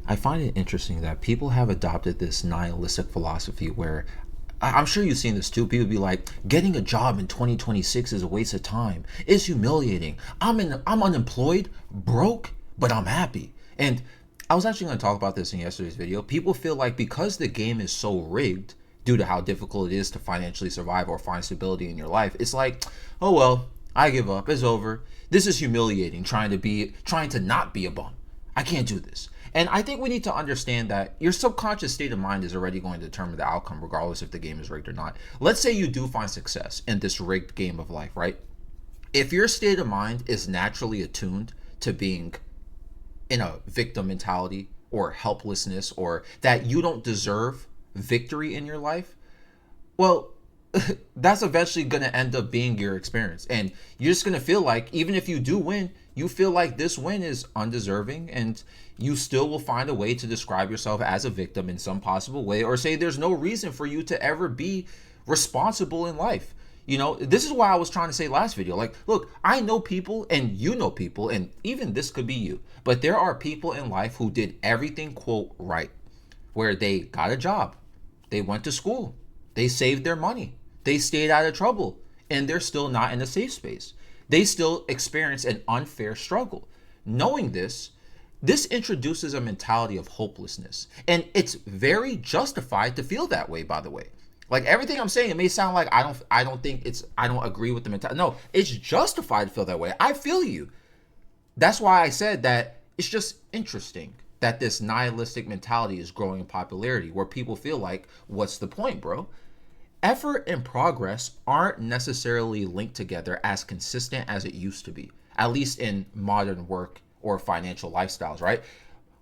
I find it interesting that people have adopted this nihilistic philosophy where I'm sure you've seen this too. People be like, getting a job in 2026 is a waste of time. It's humiliating. I'm unemployed, broke, but I'm happy. And I was actually going to talk about this in yesterday's video. People feel like because the game is so rigged due to how difficult it is to financially survive or find stability in your life, it's like, oh well, I give up. It's over. This is humiliating trying to not be a bum. I can't do this. And I think we need to understand that your subconscious state of mind is already going to determine the outcome, regardless if the game is rigged or not. Let's say you do find success in this rigged game of life, right? If your state of mind is naturally attuned to being in a victim mentality or helplessness, or that you don't deserve victory in your life, well, that's eventually going to end up being your experience. And you're just going to feel like, even if you do win, you feel like this win is undeserving, and you still will find a way to describe yourself as a victim in some possible way, or say there's no reason for you to ever be responsible in life. You know, this is why I was trying to say last video, like, look, I know people and you know people, and even this could be you, but there are people in life who did everything, quote, right, where they got a job, they went to school, they saved their money, they stayed out of trouble, and they're still not in a safe space. They still experience an unfair struggle. Knowing this introduces a mentality of hopelessness. And it's very justified to feel that way, by the way. Like, everything I'm saying, it may sound like I don't agree with the mentality. No, it's justified to feel that way. I feel you. That's why I said that it's just interesting that this nihilistic mentality is growing in popularity, where people feel like, what's the point, bro? Effort and progress aren't necessarily linked together as consistent as it used to be, at least in modern work or financial lifestyles, right?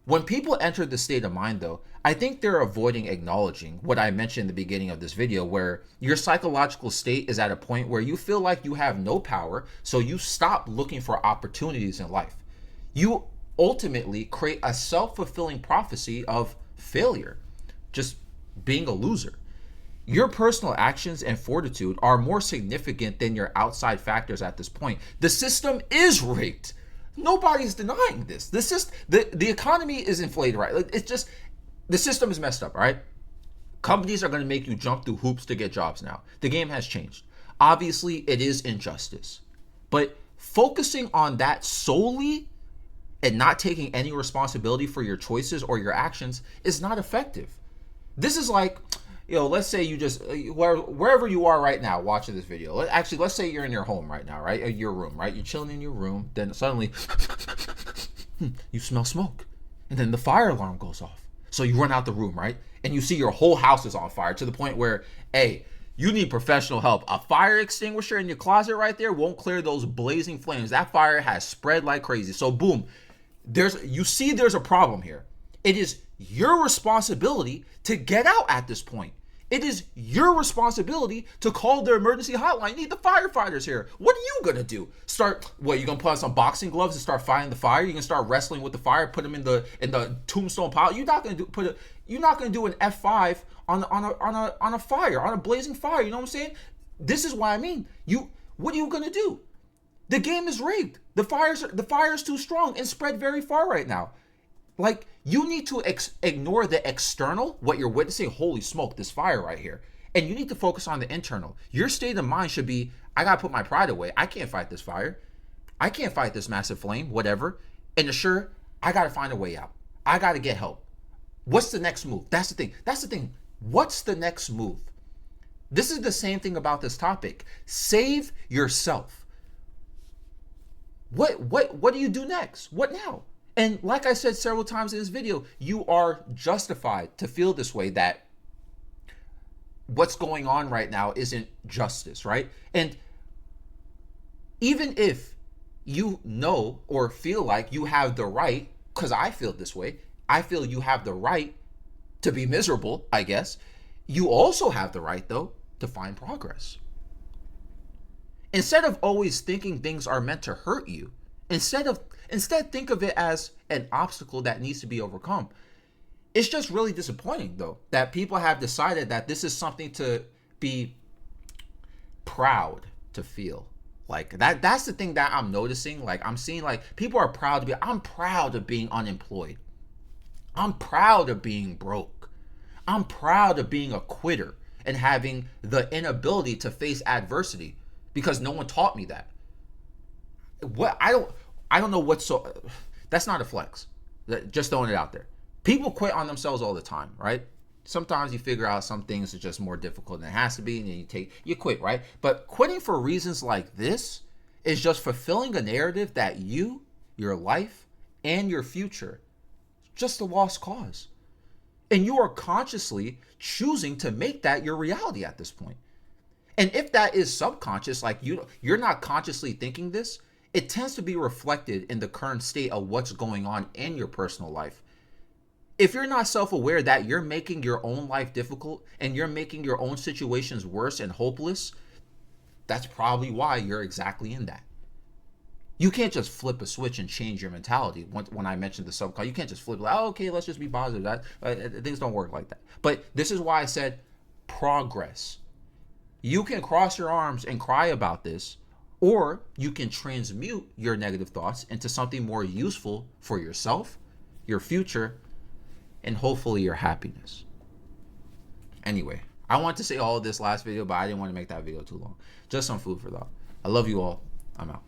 When people enter the state of mind, though, I think they're avoiding acknowledging what I mentioned in the beginning of this video, where your psychological state is at a point where you feel like you have no power, so you stop looking for opportunities in life. You ultimately create a self-fulfilling prophecy of failure, just being a loser. Your personal actions and fortitude are more significant than your outside factors at this point. The system is rigged. Nobody's denying this. The economy is inflated, right? Like, it's just, the system is messed up, right? Companies are going to make you jump through hoops to get jobs now. The game has changed. Obviously, it is injustice. But focusing on that solely and not taking any responsibility for your choices or your actions is not effective. This is like, let's say you just, wherever you are right now watching this video, let's say you're in your home right now, right? Your room, right? You're chilling in your room. Then suddenly you smell smoke, and then the fire alarm goes off. So you run out the room, right? And you see your whole house is on fire, to the point where, hey, you need professional help. A fire extinguisher in your closet right there won't clear those blazing flames. That fire has spread like crazy. So boom, there's a problem here. It is your responsibility to get out at this point. It is your responsibility to call the emergency hotline. You need the firefighters here. What are you going to do? You going to put on some boxing gloves and start fighting the fire? You're going to start wrestling with the fire, put them in the tombstone pile? You're not going to do an F5 on a fire, on a blazing fire. You know what I'm saying? This is what I mean. What are you going to do? The game is rigged. The fire is too strong and spread very far right now. Like, you need to ignore the external, what you're witnessing. Holy smoke, this fire right here. And you need to focus on the internal. Your state of mind should be, I got to put my pride away. I can't fight this fire. I can't fight this massive flame, whatever. And assure, I got to find a way out. I got to get help. What's the next move? That's the thing. What's the next move? This is the same thing about this topic. Save yourself. What do you do next? What now? And like I said several times in this video, you are justified to feel this way, that what's going on right now isn't justice, right? And even if you know or feel like you have the right, because I feel this way, I feel you have the right to be miserable, I guess. You also have the right, though, to find progress. Instead of always thinking things are meant to hurt you, Instead, think of it as an obstacle that needs to be overcome. It's just really disappointing, though, that people have decided that this is something to be proud to feel. Like, that's the thing that I'm noticing. Like, I'm seeing, like, people are proud I'm proud of being unemployed. I'm proud of being broke. I'm proud of being a quitter and having the inability to face adversity because no one taught me that. What I don't know what's so that's not a flex. Just throwing it out there. People quit on themselves all the time, right? Sometimes you figure out some things are just more difficult than it has to be, and then you quit, right? But quitting for reasons like this is just fulfilling a narrative that you, your life, and your future just a lost cause. And you are consciously choosing to make that your reality at this point. And if that is subconscious, like you're not consciously thinking this, it tends to be reflected in the current state of what's going on in your personal life. If you're not self-aware that you're making your own life difficult and you're making your own situations worse and hopeless, that's probably why you're exactly in that. You can't just flip a switch and change your mentality. When I mentioned the subconscious, you can't just flip like, oh, okay, let's just be positive. Things don't work like that. But this is why I said progress. You can cross your arms and cry about this, or you can transmute your negative thoughts into something more useful for yourself, your future, and hopefully your happiness. Anyway, I want to say all of this last video, but I didn't want to make that video too long. Just some food for thought. I love you all. I'm out.